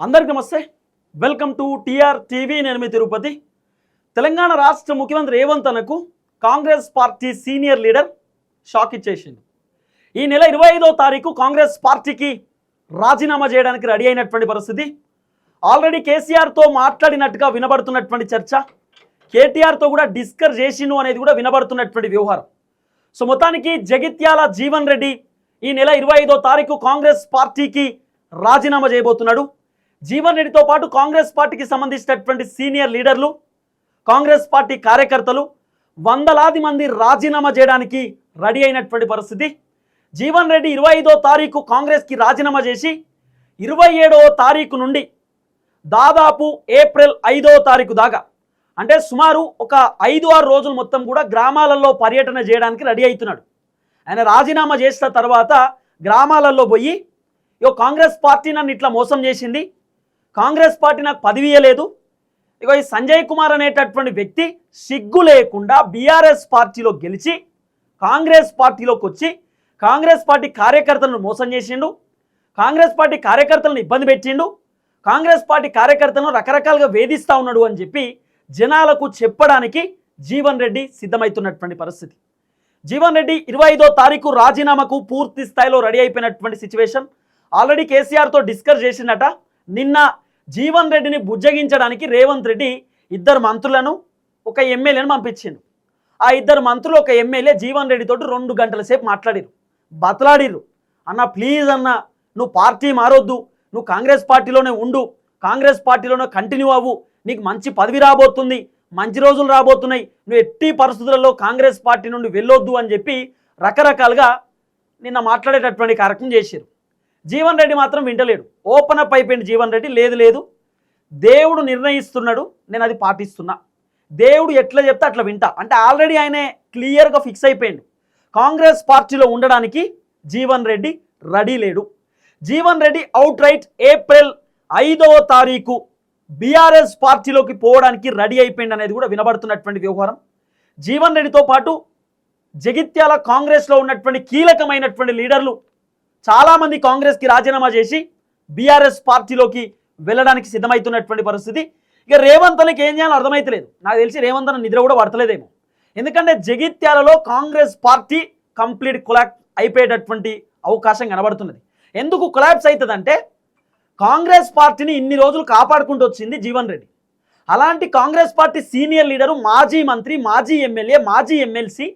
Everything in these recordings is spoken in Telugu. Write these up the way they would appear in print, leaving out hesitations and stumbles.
అందరికీ నమస్తే. Welcome to TR TV. నేను మీ తిరుపతి. తెలంగాణ రాష్ట్ర ముఖ్యమంత్రి రేవంత్ అన్నకు Congress party senior leader shock ఇచ్చేసింది. ఈ నెల 25వ తారీఖు కాంగ్రెస్ పార్టీకి రాజీనామా చేయడానికి రెడీ అయినటువంటి పరిస్థితి. ఆల్రెడీ కేసీఆర్తో మాట్లాడినట్టుగా వినబడుతున్నటువంటి చర్చ, కేటీఆర్తో కూడా డిస్కస్ చేసిండు అనేది కూడా వినబడుతున్నటువంటి వ్యవహారం. సో మొత్తానికి జగిత్యాల జీవన్ రెడ్డి ఈ నెల 25వ తారీఖు కాంగ్రెస్ పార్టీకి రాజీనామా చేయబోతున్నాడు. జీవన్ రెడ్డితో పాటు కాంగ్రెస్ పార్టీకి సంబంధించినటువంటి సీనియర్ లీడర్లు, కాంగ్రెస్ పార్టీ కార్యకర్తలు వందలాది మంది రాజీనామా చేయడానికి రెడీ అయినటువంటి పరిస్థితి. జీవన్ రెడ్డి 25వ తారీఖు కాంగ్రెస్కి రాజీనామా చేసి 27వ తారీఖు నుండి దాదాపు ఏప్రిల్ 5వ తారీఖు దాకా, అంటే సుమారు ఒక 5-6 రోజులు మొత్తం కూడా గ్రామాలలో పర్యటన చేయడానికి రెడీ అవుతున్నాడు. ఆయన రాజీనామా చేసిన తర్వాత గ్రామాలలో పోయి, కాంగ్రెస్ పార్టీ నన్ను ఇట్లా మోసం చేసింది, కాంగ్రెస్ పార్టీ నాకు పదవి ఇవ్వలేదు, ఈ సంజయ్ కుమార్ అనేటటువంటి వ్యక్తి సిగ్గు లేకుండా బీఆర్ఎస్ పార్టీలో గెలిచి కాంగ్రెస్ పార్టీలోకి వచ్చి కాంగ్రెస్ పార్టీ కార్యకర్తలను మోసం చేసిండు, కాంగ్రెస్ పార్టీ కార్యకర్తలను ఇబ్బంది పెట్టిండు, కాంగ్రెస్ పార్టీ కార్యకర్తలను రకరకాలుగా వేధిస్తూ ఉన్నాడు అని చెప్పి జనాలకు చెప్పడానికి జీవన్ రెడ్డి సిద్ధమవుతున్నటువంటి పరిస్థితి. జీవన్ రెడ్డి 25వ తారీఖు రాజీనామాకు పూర్తి స్థాయిలో రెడీ అయిపోయినటువంటి సిచ్యువేషన్. ఆల్రెడీ కేసీఆర్తో డిస్కస్ చేసినట. నిన్న జీవన్ రెడ్డిని బుజ్జగించడానికి రేవంత్ రెడ్డి 2 మంత్రులను, 1 ఎమ్మెల్యేను పంపించిండు. ఆ 2 మంత్రులు, 1 ఎమ్మెల్యే జీవన్ రెడ్డితో 2 గంటల సేపు మాట్లాడిరు, బతలాడిర్రు. అన్న ప్లీజ్ అన్న, నువ్వు పార్టీ మారొద్దు, నువ్వు కాంగ్రెస్ పార్టీలోనే ఉండు, కాంగ్రెస్ పార్టీలోనే కంటిన్యూ అవ్వు, నీకు మంచి పదవి రాబోతుంది, మంచి రోజులు రాబోతున్నాయి, నువ్వు ఎట్టి పరిస్థితులలో కాంగ్రెస్ పార్టీ నుండి వెళ్ళొద్దు అని చెప్పి రకరకాలుగా నిన్న మాట్లాడేటటువంటి కార్యక్రమం చేశారు. జీవన్ రెడ్డి మాత్రం వింటలేడు. ఓపెన్ అప్ అయిపోయింది జీవన్ రెడ్డి. లేదు దేవుడు నిర్ణయిస్తున్నాడు, నేను అది పాటిస్తున్నా, దేవుడు ఎట్లా చెప్తే అట్లా వింటా అంటే ఆల్రెడీ ఆయనే క్లియర్గా ఫిక్స్ అయిపోయింది. కాంగ్రెస్ పార్టీలో ఉండడానికి జీవన్ రెడ్డి రెడీ లేడు. Jeevan Reddy out right April 5వ తారీఖు బీఆర్ఎస్ పార్టీలోకి పోవడానికి రెడీ అయిపోయింది అనేది కూడా వినబడుతున్నటువంటి వ్యవహారం. జీవన్ రెడ్డితో పాటు జగిత్యాల కాంగ్రెస్లో ఉన్నటువంటి కీలకమైనటువంటి లీడర్లు చాలామంది కాంగ్రెస్కి రాజీనామా చేసి బీఆర్ఎస్ పార్టీలోకి వెళ్ళడానికి సిద్ధమవుతున్నటువంటి పరిస్థితి. ఇక రేవంత్ అన్నకి ఏం చేయాలో అర్థమైతలేదు. నాకు తెలిసి రేవంత్ అన్న నిద్ర కూడా పడతలేదేమో. ఎందుకంటే జగిత్యాలలో కాంగ్రెస్ పార్టీ కంప్లీట్ కొలాప్స్ అయిపోయేటటువంటి అవకాశం కనబడుతున్నది. ఎందుకు కొలాప్స్ అవుతుందంటే, కాంగ్రెస్ పార్టీని ఇన్ని రోజులు కాపాడుకుంటూ వచ్చింది జీవన్ రెడ్డి. అలాంటి కాంగ్రెస్ పార్టీ సీనియర్ లీడరు, మాజీ మంత్రి, మాజీ ఎమ్మెల్యే, మాజీ ఎమ్మెల్సీ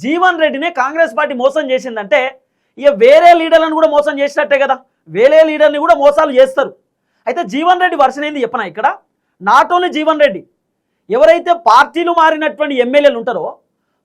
జీవన్ రెడ్డినే కాంగ్రెస్ పార్టీ మోసం చేసిందంటే, ఇక వేరే లీడర్లను కూడా మోసం చేసినట్టే కదా. వేరే లీడర్ని కూడా మోసాలు చేస్తారు. అయితే జీవన్ రెడ్డి వర్షన్ ఏంది చెప్పనా ఇక్కడ? నాట్ ఓన్లీ జీవన్ రెడ్డి, ఎవరైతే పార్టీలు మారినటువంటి ఎమ్మెల్యేలు ఉంటారో,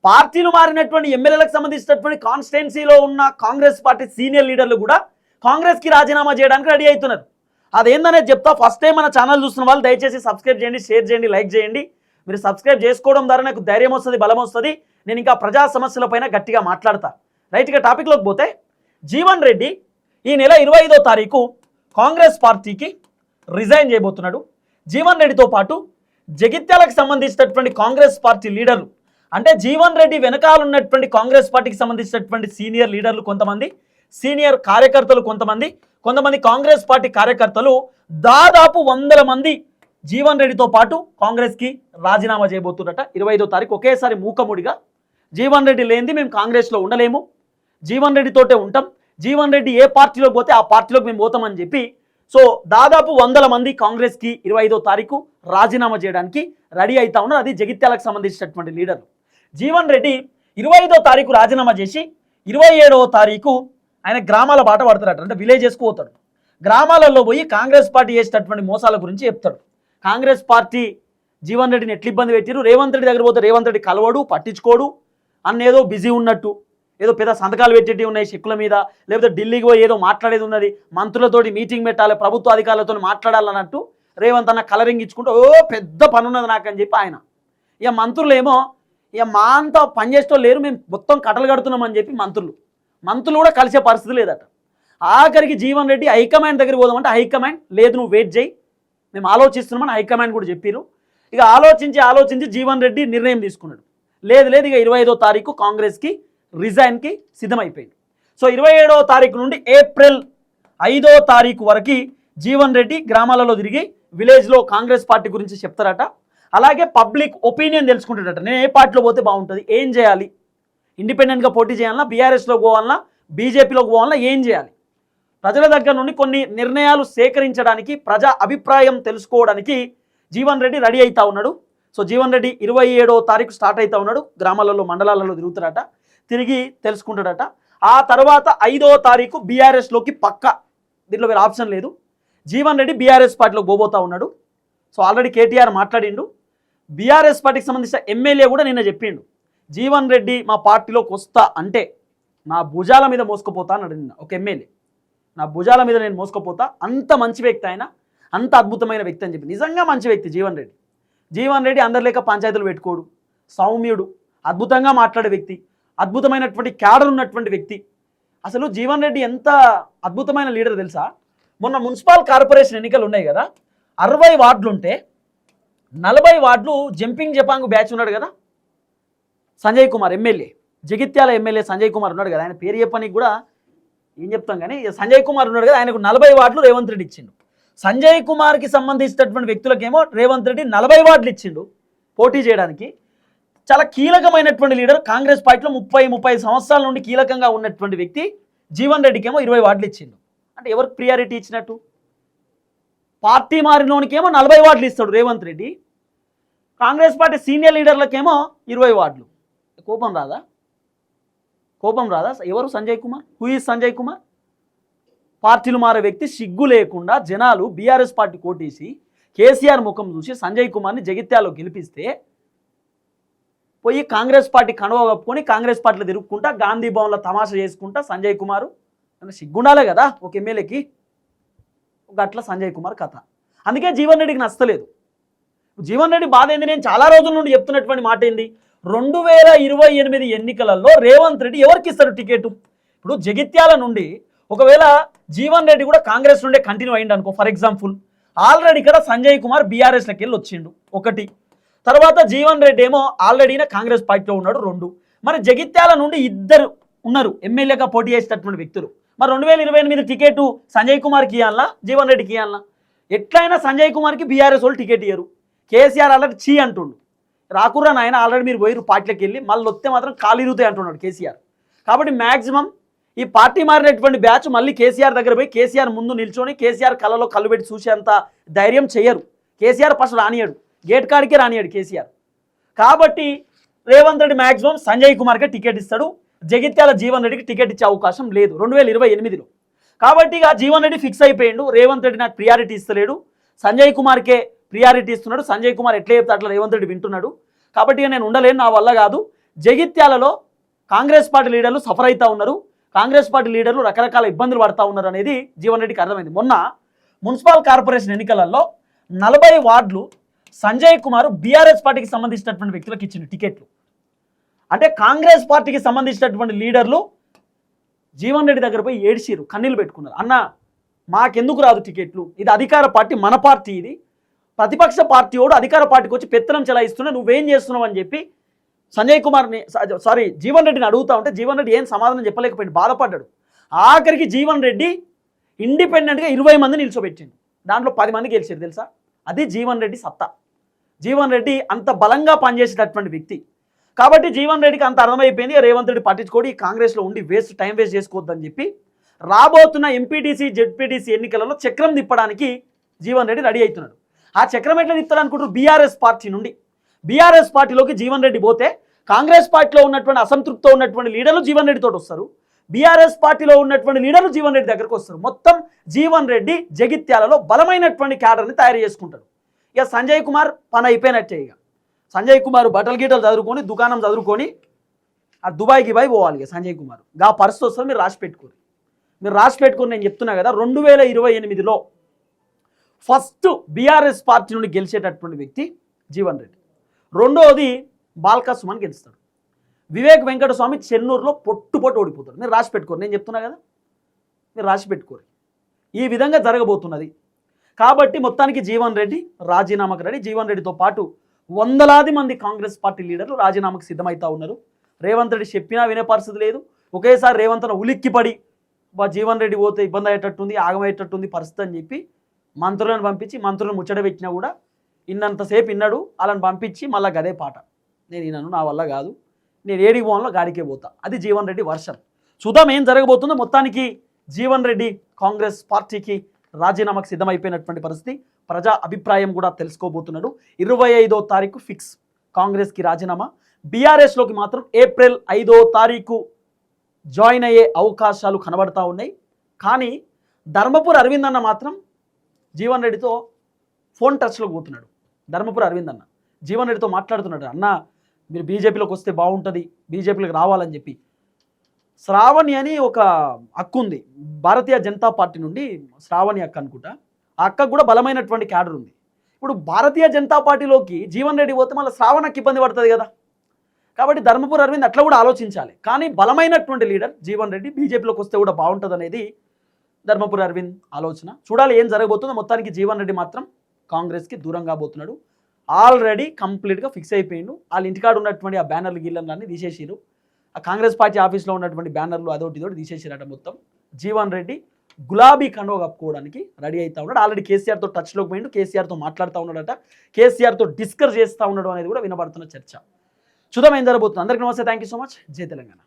పార్టీలు మారినటువంటి ఎమ్మెల్యేలకు సంబంధించినటువంటి కాన్స్టిట్యున్సీలో ఉన్న కాంగ్రెస్ పార్టీ సీనియర్ లీడర్లు కూడా కాంగ్రెస్కి రాజీనామా చేయడానికి రెడీ అవుతున్నారు. అదేందనేది చెప్తా. ఫస్ట్ టైం మన ఛానల్ చూస్తున్న వాళ్ళు దయచేసి సబ్స్క్రైబ్ చేయండి, షేర్ చేయండి, లైక్ చేయండి. మీరు సబ్స్క్రైబ్ చేసుకోవడం ద్వారా నాకు ధైర్యం వస్తుంది, బలం వస్తుంది. నేను ఇంకా ప్రజా సమస్యలపైన గట్టిగా మాట్లాడతా. రైట్గా టాపిక్లోకి పోతే, జీవన్ రెడ్డి ఈ నెల 25వ తారీఖు కాంగ్రెస్ పార్టీకి రిజైన్ చేయబోతున్నాడు. జీవన్ రెడ్డితో పాటు జగిత్యాలకు సంబంధించినటువంటి కాంగ్రెస్ పార్టీ లీడర్లు, అంటే జీవన్ రెడ్డి వెనకాల ఉన్నటువంటి కాంగ్రెస్ పార్టీకి సంబంధించినటువంటి సీనియర్ లీడర్లు కొంతమంది, సీనియర్ కార్యకర్తలు కొంతమంది కాంగ్రెస్ పార్టీ కార్యకర్తలు దాదాపు 100 మంది జీవన్ రెడ్డితో పాటు కాంగ్రెస్కి రాజీనామా చేయబోతున్నట 25వ తారీఖు. ఒకేసారి మూకముడిగా జీవన్ రెడ్డి లేనిది మేము కాంగ్రెస్లో ఉండలేము, జీవన్ రెడ్డితోటే ఉంటాం, జీవన్ రెడ్డి ఏ పార్టీలోకి పోతే ఆ పార్టీలోకి మేము పోతామని చెప్పి, సో దాదాపు 100 మంది కాంగ్రెస్కి 25వ తారీఖు రాజీనామా చేయడానికి రెడీ అవుతా ఉన్నారు. అది జగిత్యాలకు సంబంధించినటువంటి లీడర్లు. జీవన్ రెడ్డి 25వ తారీఖు రాజీనామా చేసి 27వ తారీఖు ఆయన గ్రామాల బాట పడతారట. అంటే విలేజెస్కు పోతాడు. గ్రామాలలో పోయి కాంగ్రెస్ పార్టీ చేసేటటువంటి మోసాల గురించి చెప్తాడు. కాంగ్రెస్ పార్టీ జీవన్ రెడ్డిని ఎట్లా ఇబ్బంది పెట్టారు, రేవంత్ రెడ్డి దగ్గర పోతే రేవంత్ రెడ్డి కలవడు, పట్టించుకోడు, అన్నేదో బిజీ ఉన్నట్టు, ఏదో పెద్ద సంతకాలు పెట్టేవి ఉన్నాయి చెక్కుల మీద, లేకపోతే ఢిల్లీకి పోయి ఏదో మాట్లాడేది ఉన్నది, మంత్రులతోటి మీటింగ్ పెట్టాలి, ప్రభుత్వ అధికారులతో మాట్లాడాలన్నట్టు రేవంత్ అన్న కలరింగ్ ఇచ్చుకుంటూ పెద్ద పని ఉన్నది నాకని చెప్పి ఆయన. ఇక మంత్రులేమో మా అంతా పనిచేస్తూ లేరు, మేము మొత్తం కట్టలు కడుతున్నామని చెప్పి మంత్రులు కూడా కలిసే పరిస్థితి లేదట. ఆఖరికి జీవన్ రెడ్డి హైకమాండ్ దగ్గర పోదామంటే హైకమాండ్ లేదు, నువ్వు వెయిట్ చేయి, మేము ఆలోచిస్తున్నామని హైకమాండ్ కూడా చెప్పారు. ఇక ఆలోచించి జీవన్ రెడ్డి నిర్ణయం తీసుకున్నాడు. లేదు ఇక 25వ తారీఖు కాంగ్రెస్కి రిజైన్కి సిద్ధమైపోయింది. సో 27వ తారీఖు నుండి ఏప్రిల్ 5వ తారీఖు వరకు జీవన్ రెడ్డి గ్రామాలలో తిరిగి విలేజ్లో కాంగ్రెస్ పార్టీ గురించి చెప్తారట. అలాగే పబ్లిక్ ఒపీనియన్ తెలుసుకుంటాడట. నేను ఏ పార్టీలో పోతే బాగుంటుంది, ఏం చేయాలి, ఇండిపెండెంట్గా పోటీ చేయాలన్నా, బీఆర్ఎస్లో పోవాలన్నా, బీజేపీలోకి పోవాలన్నా, ఏం చేయాలి, ప్రజల దగ్గర నుండి కొన్ని నిర్ణయాలు సేకరించడానికి, ప్రజా అభిప్రాయం తెలుసుకోవడానికి జీవన్ రెడ్డి రెడీ అవుతా ఉన్నాడు. సో జీవన్ రెడ్డి 27వ తారీఖు స్టార్ట్ అవుతా ఉన్నాడు. గ్రామాలలో మండలాలలో తిరుగుతాడట, తిరిగి తెలుసుకుంటాడట. ఆ తర్వాత 5వ తారీఖు బీఆర్ఎస్లోకి పక్క, దీంట్లో వేరే ఆప్షన్ లేదు, జీవన్ రెడ్డి బీఆర్ఎస్ పార్టీలోకి పోబోతా ఉన్నాడు. సో ఆల్రెడీ కేటీఆర్ మాట్లాడిండు. బీఆర్ఎస్ పార్టీకి సంబంధించిన ఎమ్మెల్యే కూడా నిన్న చెప్పిండు, జీవన్ రెడ్డి మా పార్టీలోకి వస్తా అంటే నా భుజాల మీద మోసుకుపోతా అన్నాడు నిన్న ఒక ఎమ్మెల్యే. నా భుజాల మీద నేను మోసుకుపోతా, అంత మంచి వ్యక్తి ఆయన, అంత అద్భుతమైన వ్యక్తి అని చెప్పి. నిజంగా మంచి వ్యక్తి జీవన్ రెడ్డి. జీవన్ రెడ్డి అందరి లేక పంచాయతీలు పెట్టుకోడు, సౌమ్యుడు, అద్భుతంగా మాట్లాడే వ్యక్తి, అద్భుతమైనటువంటి క్యాడర్ ఉన్నటువంటి వ్యక్తి. అసలు జీవన్ రెడ్డి ఎంత అద్భుతమైన లీడర్ తెలుసా. మొన్న మున్సిపల్ కార్పొరేషన్ ఎన్నికలు ఉన్నాయి కదా, 60 వార్డులు ఉంటే 40 వార్డులు జంపింగ్ జపాంగ్ బ్యాచ్ ఉన్నాడు కదా సంజయ్ కుమార్ ఎమ్మెల్యే, జగిత్యాల ఎమ్మెల్యే సంజయ్ కుమార్ ఉన్నాడు కదా, ఆయన పేరు చెప్పడానికి కూడా ఏం చెప్తాం కానీ సంజయ్ కుమార్ ఉన్నాడు కదా, ఆయనకు 40 వార్డులు రేవంత్ రెడ్డి ఇచ్చిండు. సంజయ్ కుమార్కి సంబంధించినటువంటి వ్యక్తులకేమో రేవంత్ రెడ్డి 40 వార్డులు ఇచ్చిండు పోటీ చేయడానికి. చాలా కీలకమైనటువంటి లీడర్, కాంగ్రెస్ పార్టీలో 30-35 సంవత్సరాల నుండి కీలకంగా ఉన్నటువంటి వ్యక్తి జీవన్ రెడ్డికి ఏమో 20 వార్డులు ఇచ్చిండు. అంటే ఎవరికి ప్రియారిటీ ఇచ్చినట్టు? పార్టీ మారినోనికేమో 40 వార్డులు ఇస్తాడు రేవంత్ రెడ్డి, కాంగ్రెస్ పార్టీ సీనియర్ లీడర్లకేమో 20 వార్డులు. కోపం రాదా? కోపం రాదా? ఎవరు సంజయ్ కుమార్? Who is Sanjay Kumar? పార్టీలు మారే వ్యక్తి. సిగ్గు లేకుండా జనాలు బీఆర్ఎస్ పార్టీ కోటేసి కేసీఆర్ ముఖం చూసి సంజయ్ కుమార్ని జగిత్యాలో గెలిపిస్తే పోయి కాంగ్రెస్ పార్టీ కనువ కప్పుకొని కాంగ్రెస్ పార్టీలో తిరుగుకుంటా గాంధీ భవన్లో తమాషా చేసుకుంటా సంజయ్ కుమారు. సిగ్గుండాలే కదా ఒక ఎమ్మెల్యేకి. ఒక అట్లా సంజయ్ కుమార్ కథ. అందుకే జీవన్ రెడ్డికి నచ్చలేదు. జీవన్ రెడ్డి బాధ ఏంది, నేను చాలా రోజుల నుండి చెప్తున్నటువంటి మాట ఏంది, 2028 ఎన్నికలలో రేవంత్ రెడ్డి ఎవరికి ఇస్తారు టికెట్? ఇప్పుడు జగిత్యాల నుండి ఒకవేళ జీవన్ రెడ్డి కూడా కాంగ్రెస్ నుండే కంటిన్యూ అయ్యింది అనుకో, ఫర్ ఎగ్జాంపుల్, ఆల్రెడీ ఇక్కడ సంజయ్ కుమార్ బీఆర్ఎస్లోకి వెళ్ళి వచ్చిండు ఒకటి, తర్వాత జీవన్ రెడ్డి ఏమో ఆల్రెడీనే కాంగ్రెస్ పార్టీలో ఉన్నాడు 2. మరి జగిత్యాల నుండి 2 ఉన్నారు ఎమ్మెల్యేగా పోటీ చేసేటటువంటి వ్యక్తులు. మరి 2028 టికెట్ సంజయ్ కుమార్కి ఇవ్వాలన్నా, జీవన్ రెడ్డికి ఇవ్వాలన్నా? ఎట్లయినా సంజయ్ కుమార్కి బీఆర్ఎస్ వాళ్ళు టికెట్ ఇయ్యరు. కేసీఆర్ ఆల్రెడీ చీ అంటుండు, రాకుర్రా నాయన, ఆల్రెడీ మీరు పోయిరు పార్టీలోకి వెళ్ళి, మళ్ళీ వస్తే మాత్రం కాలిరుతాయి అంటున్నాడు కేసీఆర్. కాబట్టి మ్యాక్సిమం ఈ పార్టీ మారినటువంటి బ్యాచ్ మళ్ళీ కేసీఆర్ దగ్గర పోయి కేసీఆర్ ముందు నిల్చొని కేసీఆర్ కళ్ళలో కళ్ళు పెట్టి చూసేంత ధైర్యం చేయరు. కేసీఆర్ ఫస్ట్ రానియాడు, గేట్ కాడికే రానియాడు కేసీఆర్. కాబట్టి రేవంత్ రెడ్డి మ్యాక్సిమం సంజయ్ కుమార్కే టికెట్ ఇస్తాడు, జగిత్యాల జీవన్ రెడ్డికి టికెట్ ఇచ్చే అవకాశం లేదు 2028లో. కాబట్టి ఇక జీవన్ రెడ్డి ఫిక్స్ అయిపోయిండు, రేవంత్ రెడ్డి నాకు ప్రియారిటీ ఇస్తలేడు, సంజయ్ కుమార్కే ప్రియారిటీ ఇస్తున్నాడు. సంజయ్ కుమార్ ఎట్లా చెప్తే అట్లా రేవంత్ రెడ్డి వింటున్నాడు. కాబట్టి నేను ఉండలేను, నా వల్ల కాదు. జగిత్యాలలో కాంగ్రెస్ పార్టీ లీడర్లు సఫర్ అవుతూ ఉన్నారు, కాంగ్రెస్ పార్టీ లీడర్లు రకరకాల ఇబ్బందులు పడతా ఉన్నారు అనేది జీవన్ రెడ్డికి అర్థమైంది. మొన్న మున్సిపల్ కార్పొరేషన్ ఎన్నికలలో 40 వార్డులు సంజయ్ కుమార్ బీఆర్ఎస్ పార్టీకి సంబంధించినటువంటి వ్యక్తులకు ఇచ్చిన టికెట్లు. అంటే కాంగ్రెస్ పార్టీకి సంబంధించినటువంటి లీడర్లు జీవన్ రెడ్డి దగ్గర పోయి ఏడ్చిరు, కన్నీళ్ళు పెట్టుకున్నారు. అన్న మాకెందుకు రాదు టికెట్లు, ఇది అధికార పార్టీ, మన పార్టీ, ఇది ప్రతిపక్ష పార్టీ వాడు అధికార పార్టీకి వచ్చి పెత్తనం చెలాయిస్తున్నా, నువ్వేం చేస్తున్నావు అని చెప్పి సంజయ్ కుమార్ని జీవన్ రెడ్డిని అడుగుతా ఉంటే జీవన్ రెడ్డి ఏం సమాధానం చెప్పలేకపోయింది, బాధపడ్డాడు. ఆఖరికి జీవన్ రెడ్డి ఇండిపెండెంట్గా 20 మంది నిల్చోబెట్టిండు, దాంట్లో 10 మంది గెలిచారు తెలుసా. అది జీవన్ రెడ్డి సత్తా. జీవన్ రెడ్డి అంత బలంగా పనిచేసేటటువంటి వ్యక్తి. కాబట్టి జీవన్ రెడ్డికి అంత అర్థమైపోయింది, రేవంత్ రెడ్డి పట్టించుకోడి, టైం వేస్ట్ చేసుకోవద్దని చెప్పి రాబోతున్న ఎంపీటీసీ జెడ్పీటీసీ ఎన్నికలలో చక్రం తిప్పడానికి జీవన్ రెడ్డి రెడీ అవుతున్నాడు. ఆ చక్రం ఎట్లా తిప్పాడు అనుకుంటారు? బీఆర్ఎస్ పార్టీ నుండి బీఆర్ఎస్ పార్టీలోకి జీవన్ రెడ్డి పోతే కాంగ్రెస్ పార్టీలో ఉన్నటువంటి అసంతృప్తితో ఉన్నటువంటి లీడర్లు జీవన్ రెడ్డితో వస్తారు, బీఆర్ఎస్ పార్టీలో ఉన్నటువంటి లీడర్లు జీవన్ రెడ్డి దగ్గరకు వస్తారు. మొత్తం జీవన్ రెడ్డి జగిత్యాలలో బలమైనటువంటి క్యాడర్ని తయారు చేసుకుంటాడు. ఇక సంజయ్ కుమార్ పని అయిపోయినట్టే. ఇక సంజయ్ కుమార్ బట్టలు గీటలు చదువుకొని దుకాణం చదువుకొని ఆ దుబాయ్కి పోవాలి. ఇక సంజయ్ కుమార్ గా పరిస్థితి వస్తుంది, మీరు రాసి పెట్టుకోరు. నేను చెప్తున్నా కదా, 2028లో ఫస్ట్ బీఆర్ఎస్ పార్టీ నుండి గెలిచేటటువంటి వ్యక్తి జీవన్ రెడ్డి. రెండోది బాల్కా సుమన్ గెలుస్తాడు. వివేక్ వెంకటస్వామి చెన్నూరులో పొట్టు ఓడిపోతాడు. మీరు రాసి పెట్టుకోరు, నేను చెప్తున్నా కదా, మీరు రాసి పెట్టుకోరు. ఈ విధంగా జరగబోతున్నది. కాబట్టి మొత్తానికి జీవన్ రెడ్డి రాజీనామాకు రెడీ. జీవన్ రెడ్డితో పాటు వందలాది మంది కాంగ్రెస్ పార్టీ లీడర్లు రాజీనామాకు సిద్ధమవుతా ఉన్నారు. రేవంత్ రెడ్డి చెప్పినా వినే పరిస్థితి లేదు. ఒకేసారి రేవంత్ ఉలిక్కిపడి జీవన్ రెడ్డి పోతే ఇబ్బంది అయ్యేటట్టుంది, ఆగమయ్యేటట్టుంది పరిస్థితి అని చెప్పి మంత్రులను పంపించి మంత్రులను ముచ్చట పెట్టినా కూడా ఇన్నంతసేపు విన్నాడు. వాళ్ళని పంపించి మళ్ళీ గదే పాట, నేను విన్నాను, నా వల్ల కాదు, నేను ఏడికి పోవాలో గాడికే పోతా. అది జీవన్ రెడ్డి వర్షన్. చూద్దాం ఏం జరగబోతుందో. మొత్తానికి జీవన్ రెడ్డి కాంగ్రెస్ పార్టీకి రాజీనామాకు సిద్ధమైపోయినటువంటి పరిస్థితి. ప్రజా అభిప్రాయం కూడా తెలుసుకోబోతున్నాడు. 25వ తారీఖు ఫిక్స్ కాంగ్రెస్కి రాజీనామా. బీఆర్ఎస్లోకి మాత్రం ఏప్రిల్ 5వ తారీఖు జాయిన్ అయ్యే అవకాశాలు కనబడతా ఉన్నాయి. కానీ ధర్మపురి అరవింద్ అన్న మాత్రం జీవన్ రెడ్డితో ఫోన్ టచ్లోకి పోతున్నాడు. ధర్మపురి అరవింద్ అన్న జీవన్ రెడ్డితో మాట్లాడుతున్నాడు. అన్న మీరు బీజేపీలోకి వస్తే బాగుంటుంది, బీజేపీలోకి రావాలని చెప్పి. శ్రావణి అని ఒక అక్క ఉంది భారతీయ జనతా పార్టీ నుండి, శ్రావణి అక్క అనుకుంటా. ఆ అక్కకు కూడా బలమైనటువంటి క్యాడర్ ఉంది. ఇప్పుడు భారతీయ జనతా పార్టీలోకి జీవన్ రెడ్డి పోతే మళ్ళీ శ్రావణకి ఇబ్బంది పడుతుంది కదా. కాబట్టి ధర్మపురి అరవింద్ అట్లా కూడా ఆలోచించాలి. కానీ బలమైనటువంటి లీడర్ జీవన్ రెడ్డి బీజేపీలోకి వస్తే కూడా బాగుంటుంది అనేది ధర్మపురి అరవింద్ ఆలోచన. చూడాలి ఏం జరగబోతుందో. మొత్తానికి జీవన్ రెడ్డి మాత్రం కాంగ్రెస్కి దూరం కాబోతున్నాడు. ఆల్రెడీ కంప్లీట్గా ఫిక్స్ అయిపోయిండు. వాళ్ళ ఇంటికాడ ఉన్నటువంటి ఆ బ్యానర్లు గిల్లర్లన్నీ తీసేసిరు. ఆ కాంగ్రెస్ పార్టీ ఆఫీస్లో ఉన్నటువంటి బ్యానర్లు అదొకటి ఇదొకటి తీసేసిరట మొత్తం. జీవన్ రెడ్డి గులాబీ కండువ కప్పుకోవడానికి రెడీ అవుతా ఉన్నాడు. ఆల్రెడీ కేసీఆర్తో టచ్లోకి పోయిండు, కేసీఆర్తో మాట్లాడుతూ ఉన్నాడట, కేసీఆర్తో డిస్కస్ చేస్తూ ఉండడం అనేది కూడా వినబడుతున్న చర్చ. చూద్దాం ఏం జరగబోతుంది. అందరికీ నమస్తే, థ్యాంక్ యూ సో మచ్. జై తెలంగాణ.